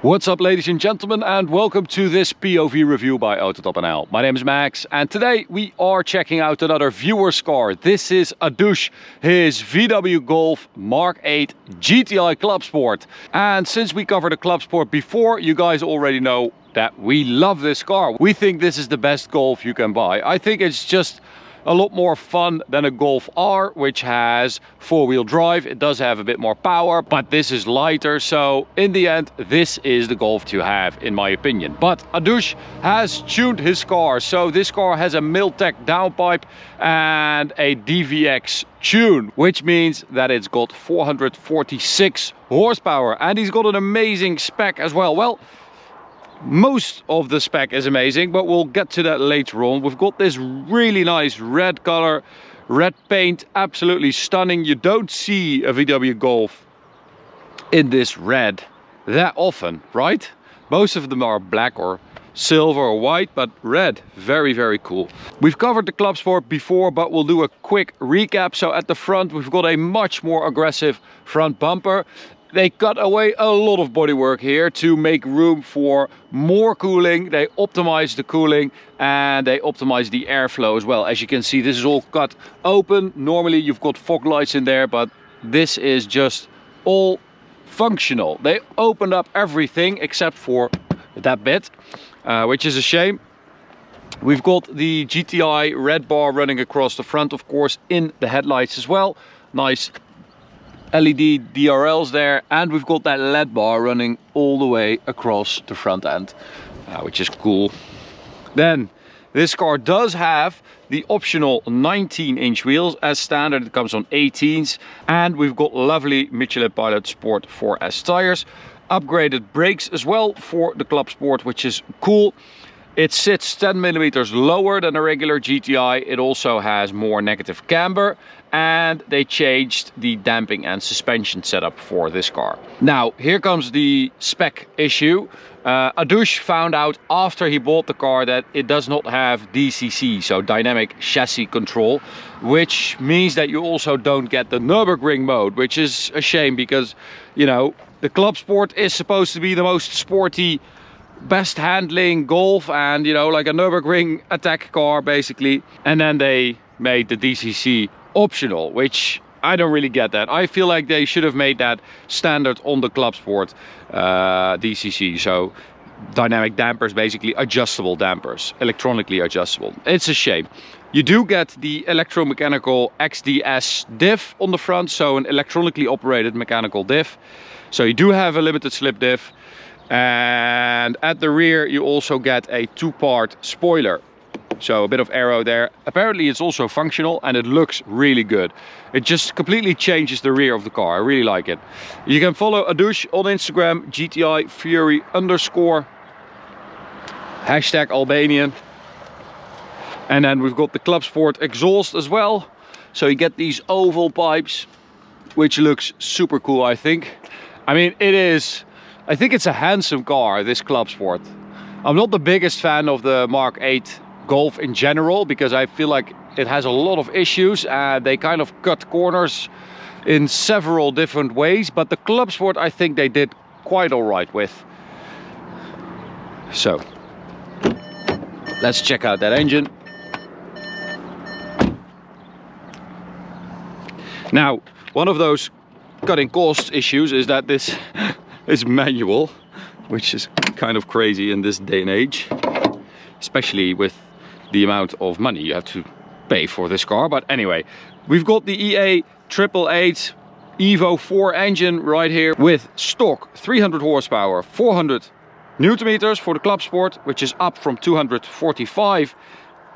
What's up, ladies and gentlemen, and welcome to this POV review by Autobahn. My name is Max, and today we are checking out another viewer's car. This is Adush, his VW Golf Mark 8 GTi CLUBSPORT. And since we covered the CLUBSPORT before, you guys already know that we love this car. We think this is the best Golf you can buy. I think it's just a lot more fun than a Golf R, which has four-wheel drive. It does have a bit more power, but this is lighter. So in the end, this is the Golf to have, in my opinion. But Adush has tuned his car. So this car has a Miltech downpipe and a DVX tune, which means that it's got 446 horsepower. And he's got an amazing spec as well. Well, most of the spec is amazing, but we'll get to that later on. We've got this really nice red color, red paint, absolutely stunning. You don't see a VW Golf in this red that often, right? Most of them are black or silver or white, but red, very, very cool. We've covered the CLUBSPORT before, but we'll do a quick recap. So at the front, we've got a much more aggressive front bumper. They cut away a lot of bodywork here to make room for more cooling. They optimize the cooling and they optimize the airflow as well. As you can see, this is all cut open. Normally you've got fog lights in there, but this is just all functional. They opened up everything except for that bit, which is a shame. We've got the GTi red bar running across the front, of course, in the headlights as well. Nice LED DRLs there, and we've got that LED bar running all the way across the front end, which is cool. Then this car does have the optional 19-inch wheels. As standard, it comes on 18s, and we've got lovely Michelin Pilot Sport 4S tires, upgraded brakes as well for the CLUBSPORT, which is cool. It sits 10 millimeters lower than a regular GTi. It also has more negative camber, and they changed the damping and suspension setup for this car. Now, here comes the spec issue. Adush found out after he bought the car that it does not have DCC, so dynamic chassis control, which means that you also don't get the Nürburgring mode, which is a shame because, you know, the CLUBSPORT is supposed to be the most sporty, best handling Golf, and you know, like a Nürburgring attack car basically. And then they made the DCC optional, which I don't really get that. I feel like they should have made that standard on the CLUBSPORT DCC. So dynamic dampers, basically adjustable dampers, electronically adjustable. It's a shame. You do get the electromechanical XDS diff on the front, so an electronically operated mechanical diff. So you do have a limited slip diff. And at the rear you also get a two-part spoiler, so a bit of aero there. Apparently it's also functional and it looks really good. It just completely changes the rear of the car. I really like it. You can follow Adush on Instagram, GTi Fury _ #Albanian. And then we've got the CLUBSPORT exhaust as well, so you get these oval pipes, which looks super cool. I mean I think it's a handsome car, this CLUBSPORT. I'm not the biggest fan of the Mark 8 Golf in general, because I feel like it has a lot of issues and they kind of cut corners in several different ways, but the CLUBSPORT I think they did quite all right with. So let's check out that engine. Now, one of those cutting cost issues is that this is manual, which is kind of crazy in this day and age, especially with the amount of money you have to pay for this car. But anyway, we've got the EA 888 Evo 4 engine right here with stock 300 horsepower, 400 Newton meters for the CLUBSPORT, which is up from 245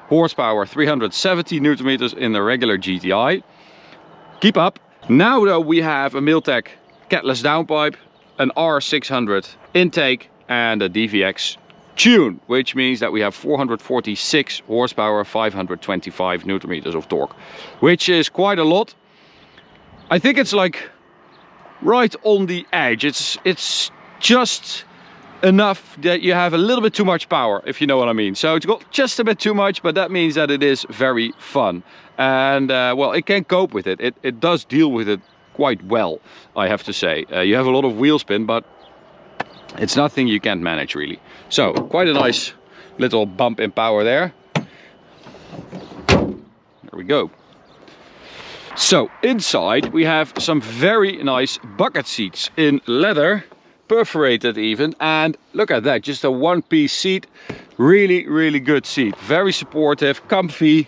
horsepower, 370 Newton meters in the regular GTi. Keep up. Now though, we have a Miltech catless downpipe, an R600 intake and a DVX tune, which means that we have 446 horsepower, 525 Newton meters of torque, which is quite a lot. I think it's like right on the edge. It's just enough that you have a little bit too much power, if you know what I mean. So it's got just a bit too much, but that means that it is very fun. And well, it can cope with it. It does deal with it quite well, I have to say. You have a lot of wheel spin, but It's nothing you can't manage really. So quite a nice little bump in power there. There we go. So inside we have some very nice bucket seats in leather, perforated even, and look at that, just a one-piece seat. Really good seat, very supportive, comfy,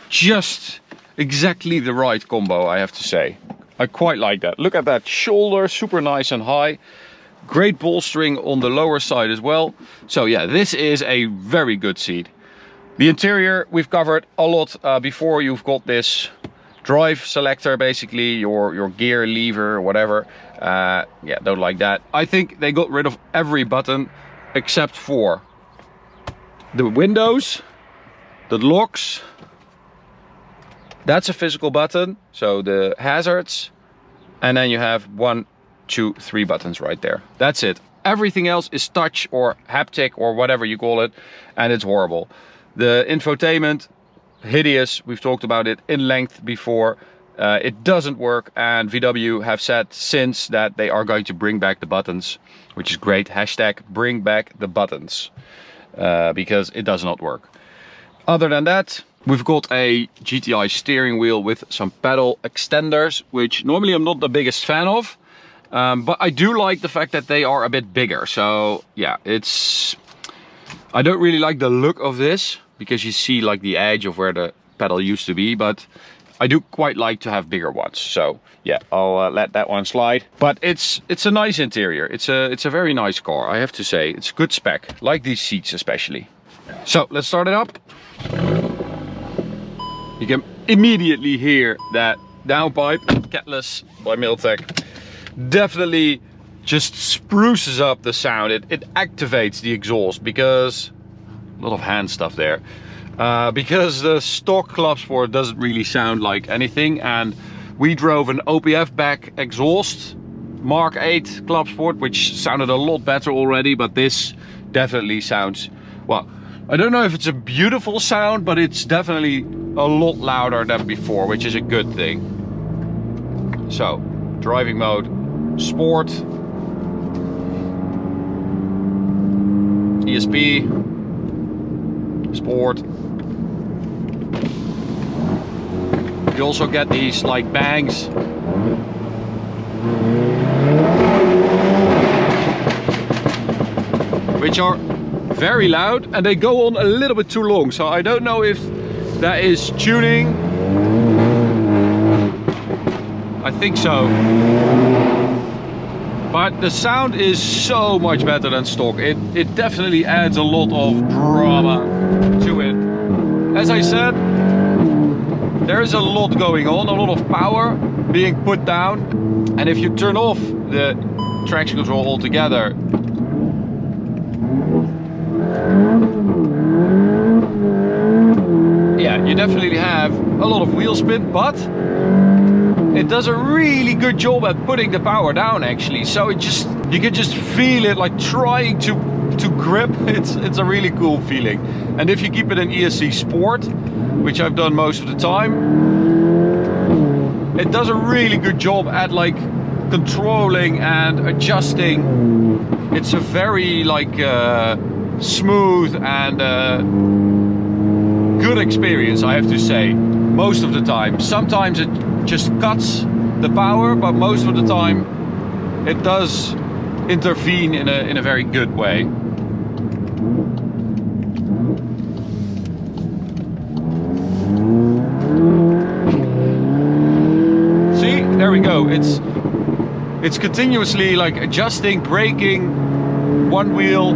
just exactly the right combo, I have to say. I quite like that. Look at that shoulder, super nice and high. Great bolstering on the lower side as well. So yeah, this is a very good seat. The interior we've covered a lot before. You've got this drive selector, basically your gear lever or whatever. Yeah, don't like that. I think they got rid of every button except for the windows, the locks. That's a physical button, so the hazards, and then you have 1, 2, 3 buttons right there. That's it. Everything else is touch or haptic or whatever you call it, and it's horrible. The infotainment, hideous. We've talked about it in length before. It doesn't work, and VW have said since that they are going to bring back the buttons, which is great. Hashtag bring back the buttons, because it does not work. Other than that, we've got a GTi steering wheel with some pedal extenders, which normally I'm not the biggest fan of. But I do like the fact that they are a bit bigger. So yeah, I don't really like the look of this because you see like the edge of where the pedal used to be, but I do quite like to have bigger ones. So yeah, I'll let that one slide. But it's a nice interior. It's a very nice car, I have to say. It's good spec, like these seats especially. So let's start it up. You can immediately hear that downpipe, Catless by Miltech. Definitely just spruces up the sound. It activates the exhaust, because a lot of hand stuff there, because the stock CLUBSPORT doesn't really sound like anything, and we drove an OPF back exhaust Mark 8 CLUBSPORT, which sounded a lot better already, but this definitely sounds, well, I don't know if it's a beautiful sound, but it's definitely a lot louder than before, which is a good thing. So driving mode, sport, ESP, sport. You also get these like bangs. Which are very loud, and they go on a little bit too long. So I don't know if that is tuning. I think so. But the sound is so much better than stock. It definitely adds a lot of drama to it. As I said, there is a lot going on, a lot of power being put down. And if you turn off the traction control altogether, yeah, you definitely have a lot of wheel spin, but it does a really good job at putting the power down actually. So you can just feel it like trying to grip. It's a really cool feeling. And if you keep it in ESC Sport, which I've done most of the time, it does a really good job at like controlling and adjusting. It's a very like smooth and good experience, I have to say, most of the time. Sometimes it just cuts the power, but most of the time it does intervene in a very good way. See, there we go. It's continuously like adjusting, braking, one wheel,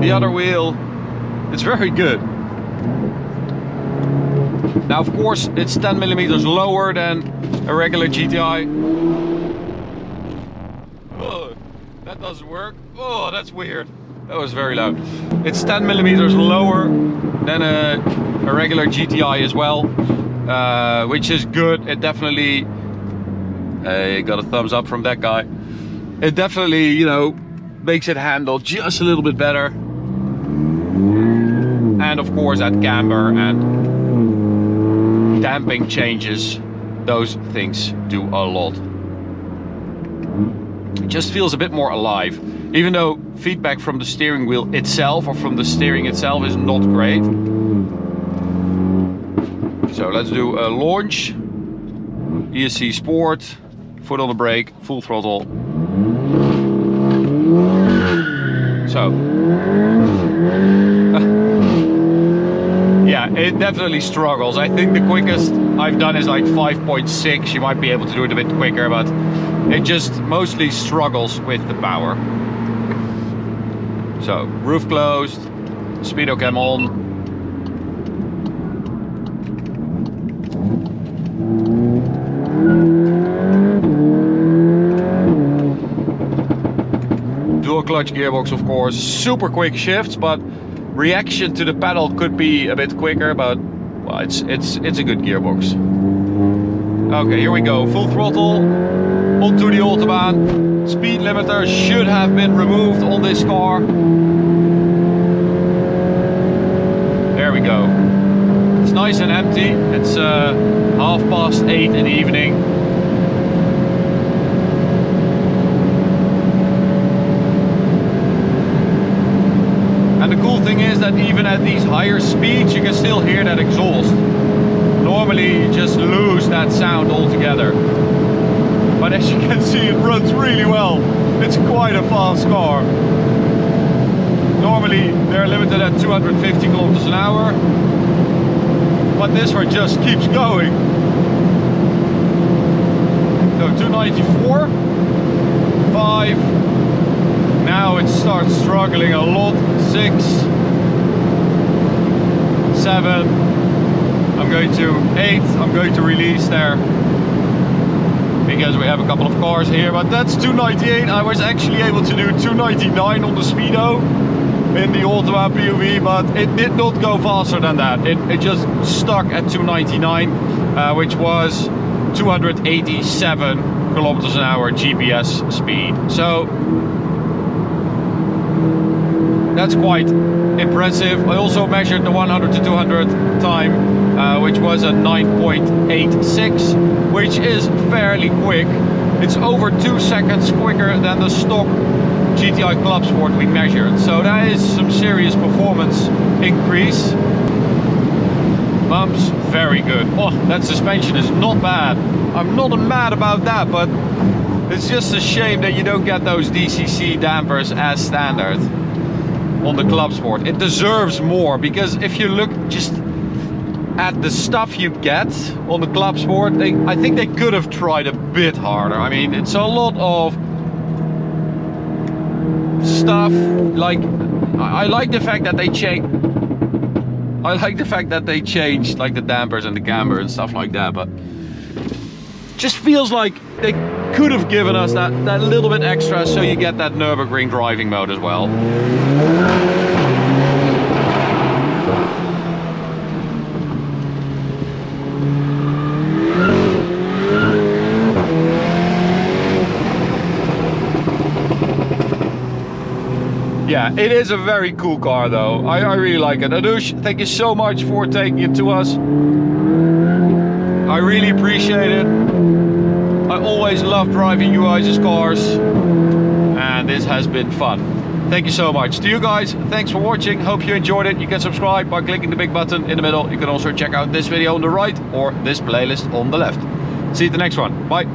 the other wheel. It's very good. Now, of course, it's 10 millimeters lower than a regular GTi. Oh, that doesn't work. Oh, that's weird. That was very loud. It's 10 millimeters lower than a regular GTi as well, which is good. It definitely, got a thumbs up from that guy. It definitely, you know, makes it handle just a little bit better. And of course, at camber and damping changes, those things do a lot. It just feels a bit more alive, even though feedback from the steering wheel itself or from the steering itself is not great. So let's do a launch, ESC Sport, foot on the brake, full throttle. So, yeah, it definitely struggles. I think the quickest I've done is like 5.6. You might be able to do it a bit quicker, but it just mostly struggles with the power. So, roof closed, speedo cam on. Dual clutch gearbox, of course, super quick shifts, but reaction to the pedal could be a bit quicker, but well, it's a good gearbox. Okay, here we go, full throttle onto the Autobahn. Speed limiter should have been removed on this car. There we go. It's nice and empty. It's 8:30 in the evening. And the cool thing is that even at these higher speeds you can still hear that exhaust. Normally you just lose that sound altogether. But as you can see, it runs really well. It's quite a fast car. Normally they're limited at 250 kilometers an hour. But this one just keeps going. So 294, 5. Now it starts struggling a lot. 6, 7, I'm going to 8, I'm going to release there because we have a couple of cars here, but that's 298. I was actually able to do 299 on the speedo in the Autobahn POV, but it did not go faster than that. It just stuck at 299, which was 287 kilometers an hour GPS speed. So that's quite impressive. I also measured the 100 to 200 time, which was a 9.86, which is fairly quick. It's over 2 seconds quicker than the stock GTi CLUBSPORT we measured. So that is some serious performance increase. Bumps, very good. Oh, that suspension is not bad. I'm not mad about that, but it's just a shame that you don't get those DCC dampers as standard on the CLUBSPORT. It deserves more, because if you look just at the stuff you get on the CLUBSPORT, I think they could have tried a bit harder. I mean, it's a lot of stuff. Like, I like the fact that they changed. I like the fact that they changed like the dampers and the camber and stuff like that, but just feels like they could have given us that little bit extra, so you get that Nürburgring driving mode as well. Yeah, it is a very cool car though. I really like it. Adush, thank you so much for taking it to us. I really appreciate it. I always love driving you guys' cars, and this has been fun. Thank you so much. To you guys, thanks for watching. Hope you enjoyed it. You can subscribe by clicking the big button in the middle. You can also check out this video on the right or this playlist on the left. See you at the next one. Bye.